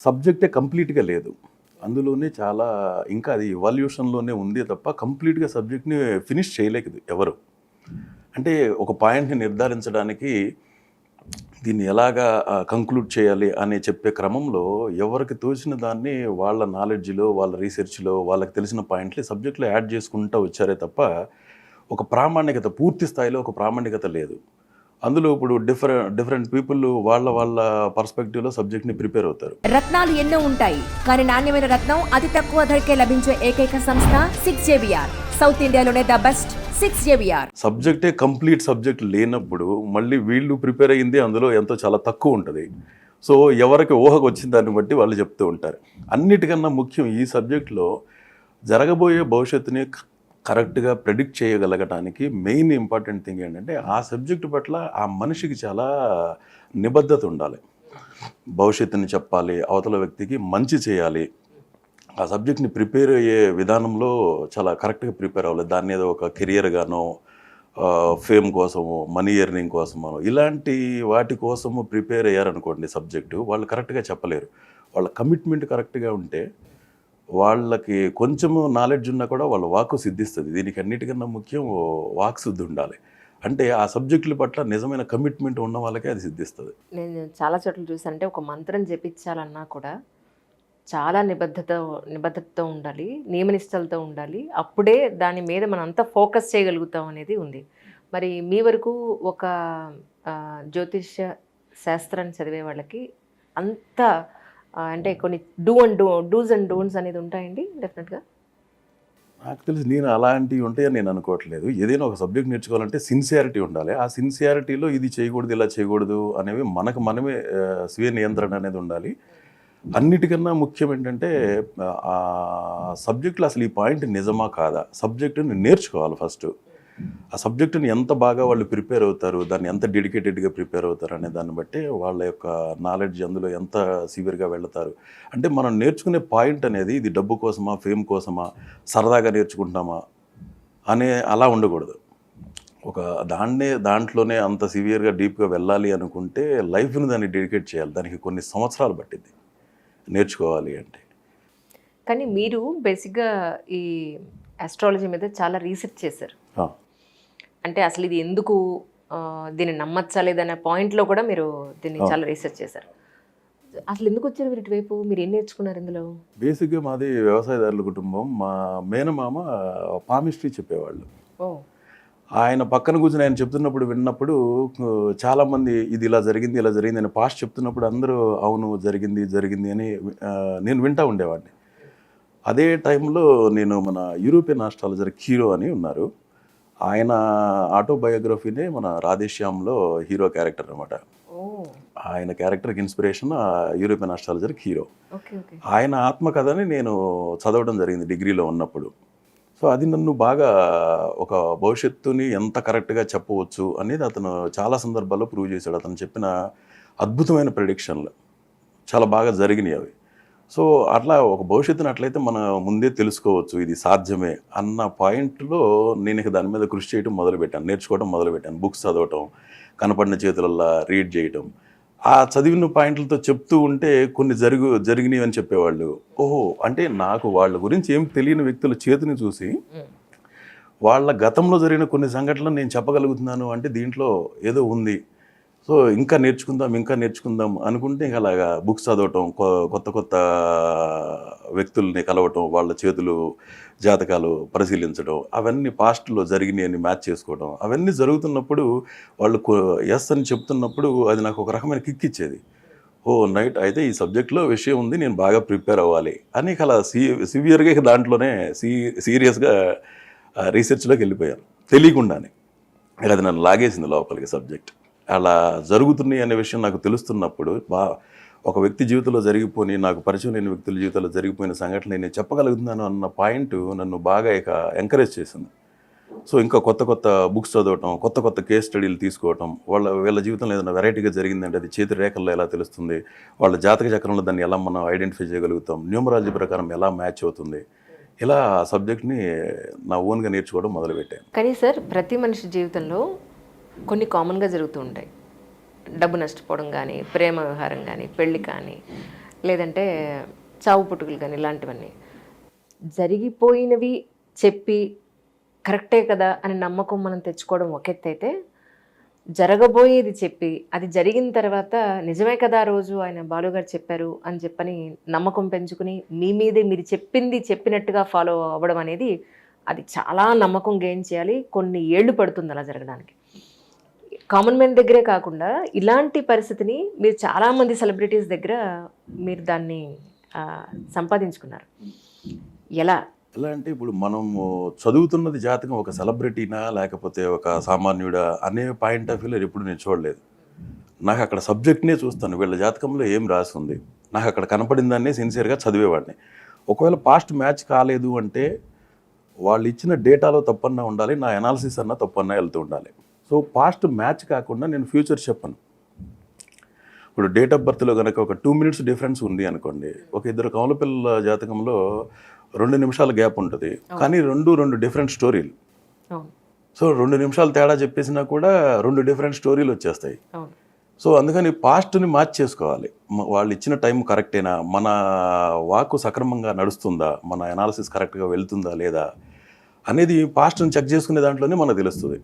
సబ్జెక్టే కంప్లీట్‌గా లేదు. అందులోనే చాలా ఇంకా అది ఇవాల్యూషన్‌లోనే ఉందే తప్ప కంప్లీట్‌గా సబ్జెక్ట్‌ని ఫినిష్ చేయలేదు ఎవరు. అంటే ఒక పాయింట్‌ని నిర్ధారించడానికి దీన్ని ఎలాగా కంక్లూడ్ చేయాలి అని చెప్పే క్రమంలో ఎవరికి తోచిన దాన్ని వాళ్ళ నాలెడ్జ్‌లో, వాళ్ళ రీసెర్చ్‌లో, వాళ్ళకి తెలిసిన పాయింట్‌లు సబ్జెక్ట్‌లో యాడ్ చేసుకుంటా వచ్చారే తప్ప ఒక ప్రామాణికత పూర్తి స్థాయిలో ఒక ప్రామాణికత లేదు. అందులో ఇప్పుడు డిఫరెంట్ పీపుల్ వాళ్ళ పర్స్పెక్టివ్‌లో సబ్జెక్ట్‌ని ప్రిపేర్ అవుతారు. రత్నాలు ఎన్నో ఉంటాయి, కానీ నాణ్యమైన రత్నం అతి తక్కువ ధరకే లభించే ఏకైక సంస్థ 6JVR. సౌత్ ఇండియాలోనే ద బెస్ట్ 6JVR. సబ్జెక్టే కంప్లీట్ సబ్జెక్ట్ లేనప్పుడు మళ్ళీ వీళ్ళు ప్రిపేర్ అయ్యింది అందులో ఎంతో చాలా తక్కువ ఉంటుంది. సో ఎవరికి ఊహకు వచ్చిన దాన్ని బట్టి వాళ్ళు చెప్తూ ఉంటారు. అన్నిటికన్నా ముఖ్యం ఈ సబ్జెక్ట్‌లో జరగబోయే భవిష్యత్తుని కరెక్ట్‌గా ప్రెడిక్ట్ చేయగలగటానికి మెయిన్ ఇంపార్టెంట్ థింగ్ ఏంటంటే ఆ సబ్జెక్ట్ పట్ల ఆ మనిషికి చాలా నిబద్ధత ఉండాలి. భవిష్యత్తుని చెప్పాలి, అవతల వ్యక్తికి మంచి చేయాలి. ఆ సబ్జెక్ట్‌ని ప్రిపేర్ అయ్యే విధానంలో చాలా కరెక్ట్‌గా ప్రిపేర్ అవ్వాలి. దాన్ని ఏదో ఒక కెరియర్‌గానో, ఫేమ్ కోసమో, మనీ ఎర్నింగ్ కోసమో ఇలాంటి వాటి కోసము ప్రిపేర్ అయ్యారనుకోండి సబ్జెక్టు, వాళ్ళు కరెక్ట్‌గా చెప్పలేరు. వాళ్ళ కమిట్మెంట్ కరెక్ట్‌గా ఉంటే వాళ్ళకి కొంచెము నాలెడ్జ్ ఉన్నా కూడా వాళ్ళ వాక్కు సిద్ధిస్తది. దీనికి అన్నిటికన్నా ముఖ్యం వాక్ శుద్ధి ఉండాలి. అంటే ఆ సబ్జెక్టుల పట్ల నిజమైన కమిట్మెంట్ ఉన్న వాళ్ళకే అది సిద్ధిస్తది. నేను చాలా చోట్ల చూసాను. అంటే ఒక మంత్రం జపించాలన్నా కూడా చాలా నిబద్ధతతో ఉండాలి, నియమనిష్టలతో ఉండాలి. అప్పుడే దాని మీద మనం అంతా ఫోకస్ చేయగలుగుతాం అనేది ఉంది. మరి మీ వరకు ఒక జ్యోతిష్య శాస్త్రాన్ని చదివే వాళ్ళకి అంత అంటే కొన్ని డూస్ అండ్ డోంట్స్ అనేది ఉంటాయండి డెఫినెట్గా. నాకు తెలిసి నేను అలాంటివి ఉంటాయని నేను అనుకోవట్లేదు. ఏదైనా ఒక సబ్జెక్ట్ నేర్చుకోవాలంటే సిన్సియారిటీ ఉండాలి. ఆ సిన్సియారిటీలో ఇది చేయకూడదు, ఇలా చేయకూడదు అనేవి మనకు మనమే స్వీయ నియంత్రణ అనేది ఉండాలి. అన్నిటికన్నా ముఖ్యం ఏంటంటే ఆ సబ్జెక్ట్‌లో అసలు ఈ పాయింట్ నిజమా కాదా? సబ్జెక్ట్‌ని నేర్చుకోవాలి ఫస్టు. ఆ సబ్జెక్ట్‌ని ఎంత బాగా వాళ్ళు ప్రిపేర్ అవుతారు, దాన్ని ఎంత డెడికేటెడ్‌గా ప్రిపేర్ అవుతారు అనే దాన్ని బట్టే వాళ్ళ యొక్క నాలెడ్జ్ అందులో ఎంత సివియర్‌గా వెళ్తారు. అంటే మనం నేర్చుకునే పాయింట్ అనేది ఇది డబ్బు కోసమా, ఫేమ్ కోసమా, సరదాగా నేర్చుకుంటున్నామా అనే అలా ఉండకూడదు. ఒక దాంట్లోనే అంత సివియర్‌గా, డీప్‌గా వెళ్ళాలి అనుకుంటే లైఫ్‌ని దాన్ని డెడికేట్ చేయాలి. దానికి కొన్ని సంవత్సరాలు పట్టిద్ది నేర్చుకోవాలి అంటే. కానీ మీరు బేసిక్గా ఈ ఆస్ట్రాలజీ మీద చాలా రీసెర్చ్ చేశారు. ఆ! అంటే అసలు ఇది ఎందుకు దీన్ని నమ్మచ్చా లేదనే పాయింట్లో కూడా మీరు దీన్ని చాలా రీసెర్చ్ చేశారు. అసలు ఎందుకు వచ్చారు మీరు ఇటువైపు? మీరు ఏం నేర్చుకున్నారు ఇందులో? బేసిక్‌గా మాది వ్యవసాయదారుల కుటుంబం. మా మేనమామ పామిస్ట్రీ చెప్పేవాళ్ళు. ఓ ఆయన పక్కన కూర్చొని ఆయన చెప్తున్నప్పుడు విన్నప్పుడు చాలామంది ఇది ఇలా జరిగింది, ఇలా జరిగింది అని పాస్ట్ చెప్తున్నప్పుడు అందరూ అవును జరిగింది, జరిగింది అని నేను వింటా ఉండేవాడిని. అదే టైంలో నేను మన యూరోపియన్ ఆస్ట్రాలజర్ కీరో అని ఉన్నారు. ఆయన ఆటోబయోగ్రఫీనే మన 'రాధేశ్యామ్‌లో' హీరో క్యారెక్టర్ అనమాట. ఓ ఆయన క్యారెక్టర్‌కి inspiration European astrologer Kiro. Okay okay. ఆయన ఆత్మకథని నేను చదవడం జరిగింది డిగ్రీలో ఉన్నప్పుడు. సో అది నన్ను బాగా ఒక భవిష్యత్తుని ఎంత కరెక్ట్‌గా చెప్పవచ్చు అనేది అతను చాలా సందర్భాల్లో ప్రూవ్ చేశాడు. అతను చెప్పిన అద్భుతమైన ప్రిడిక్షన్‌లు చాలా బాగా జరిగినాయి అవి. సో అట్లా ఒక భవిష్యత్తుని అట్లయితే మనం ముందే తెలుసుకోవచ్చు. ఇది సాధ్యమే అన్న పాయింట్‌లో నేను ఇక దాని మీద కృషి చేయడం మొదలుపెట్టాను. నేర్చుకోవడం మొదలుపెట్టాను. బుక్స్ చదవటం, కనపడిన చేతులల్లా రీడ్ చేయటం. ఆ చదివిన పాయింట్లతో చెప్తూ ఉంటే కొన్ని జరిగినవి అని చెప్పేవాళ్ళు. ఓహో! అంటే నాకు వాళ్ళ గురించి ఏం తెలియని వ్యక్తుల చేతిని చూసి వాళ్ళ గతంలో జరిగిన కొన్ని సంఘటనలు నేను చెప్పగలుగుతున్నాను అంటే దీంట్లో ఏదో ఉంది. సో ఇంకా నేర్చుకుందాం అనుకుంటే ఇంక అలాగా బుక్స్ చదవటం, కొత్త వ్యక్తుల్ని కలవటం, వాళ్ళ చేతులు, జాతకాలు పరిశీలించడం, అవన్నీ పాస్ట్‌లో జరిగినయన్ని మ్యాచ్ చేసుకోవడం, అవన్నీ జరుగుతున్నప్పుడు వాళ్ళు యెస్ అని చెప్తున్నప్పుడు అది నాకు ఒక రకమైన కిక్ ఇచ్చేది. ఓహ్! అయితే ఈ సబ్జెక్ట్‌లో విషయం ఉంది. నేను బాగా ప్రిపేర్ అవ్వాలి అని ఇక అలా సివియర్‌గా ఇక దాంట్లోనే సీరియస్‌గా రీసెర్చ్‌లోకి వెళ్ళిపోయాను తెలియకుండానే. ఇక అది నన్ను లాగేసింది లోపలికి సబ్జెక్ట్. అలా జరుగుతున్నాయి అనే విషయం నాకు తెలుస్తున్నప్పుడు ఒక వ్యక్తి జీవితంలో జరిగిపోయి నాకు పరిచయం లేని వ్యక్తుల జీవితంలో జరిగిపోయిన సంఘటన నేను చెప్పగలుగుతున్నాను అన్న పాయింట్ నన్ను బాగా ఇక ఎంకరేజ్ చేసింది. సో ఇంకా కొత్త బుక్స్ చదవటం, కొత్త కేస్ స్టడీలు తీసుకోవటం, వీళ్ళ జీవితంలో ఏదైనా వెరైటీగా జరిగిందంటే అది చేతి రేఖల్లో ఎలా తెలుస్తుంది, వాళ్ళ జాతక చక్రంలో దాన్ని ఎలా మనం ఐడెంటిఫై చేయగలుగుతాం, న్యూమరాలజీ ప్రకారం ఎలా మ్యాచ్ అవుతుంది, ఇలా ఆ సబ్జెక్ట్ని నా ఓన్గా నేర్చుకోవడం మొదలుపెట్టాను. కానీ సార్ ప్రతి మనిషి జీవితంలో కొన్ని కామన్గా జరుగుతూ ఉంటాయి. డబ్బు నష్టపోవడం కానీ, ప్రేమ వ్యవహారం కానీ, పెళ్ళి కానీ, లేదంటే చావు పుట్టుకలు కానీ ఇలాంటివన్నీ జరిగిపోయినవి చెప్పి కరెక్టే కదా అని నమ్మకం మనం తెచ్చుకోవడం ఒక ఎత్తు అయితే, జరగబోయేది చెప్పి అది జరిగిన తర్వాత నిజమే కదా ఆ రోజు ఆయన బాలుగారు చెప్పారు అని చెప్పని నమ్మకం పెంచుకుని మీ మీదే మీరు చెప్పింది చెప్పినట్టుగా ఫాలో అవ్వడం అనేది, అది చాలా నమ్మకం గెయిన్ చేయాలి. కొన్ని ఏళ్ళు పడుతుంది అలా జరగడానికి. కామన్ మ్యాన్ దగ్గరే కాకుండా ఇలాంటి పరిస్థితిని మీరు చాలామంది సెలబ్రిటీస్ దగ్గర మీరు దాన్ని సంపాదించుకున్నారు. ఎలా అంటే ఇప్పుడు మనము చదువుతున్నది జాతకం ఒక సెలబ్రిటీనా లేకపోతే ఒక సామాన్యుడా అనే పాయింట్ ఆఫ్ వ్యూలో ఎప్పుడు నేను చూడలేదు. నాకు అక్కడ సబ్జెక్ట్నే చూస్తాను, వీళ్ళ జాతకంలో ఏం రాసి ఉంది, నాకు అక్కడ కనపడిన దాన్నే సిన్సియర్గా చదివేవాడిని. ఒకవేళ పాస్ట్ మ్యాచ్ కాలేదు అంటే వాళ్ళు ఇచ్చిన డేటాలో తప్పన్నా ఉండాలి, నా అనాలిసిస్ అన్నా తప్పన్నా వెళ్తూ ఉండాలి. సో పాస్ట్ మ్యాచ్ కాకుండా నేను ఫ్యూచర్ చెప్పను. ఇప్పుడు డేట్ ఆఫ్ బర్త్లో కనుక ఒక 2 minutes డిఫరెన్స్ ఉంది అనుకోండి, ఒక ఇద్దరు కౌల పిల్లల జాతకంలో 2 నిమిషాల గ్యాప్ ఉంటుంది, కానీ రెండు డిఫరెంట్ స్టోరీలు. అవును సో 2 నిమిషాలు తేడా చెప్పేసినా కూడా 2 డిఫరెంట్ స్టోరీలు వచ్చేస్తాయి. అవును సో అందుకని పాస్ట్ని మ్యాచ్ చేసుకోవాలి. వాళ్ళు ఇచ్చిన టైం కరెక్టేనా, మన వాక్కు సక్రమంగా నడుస్తుందా, మన అనాలిసిస్ కరెక్ట్గా వెళ్తుందా లేదా అనేది పాస్ట్ని చెక్ చేసుకునే దాంట్లోనే మనకు తెలుస్తుంది.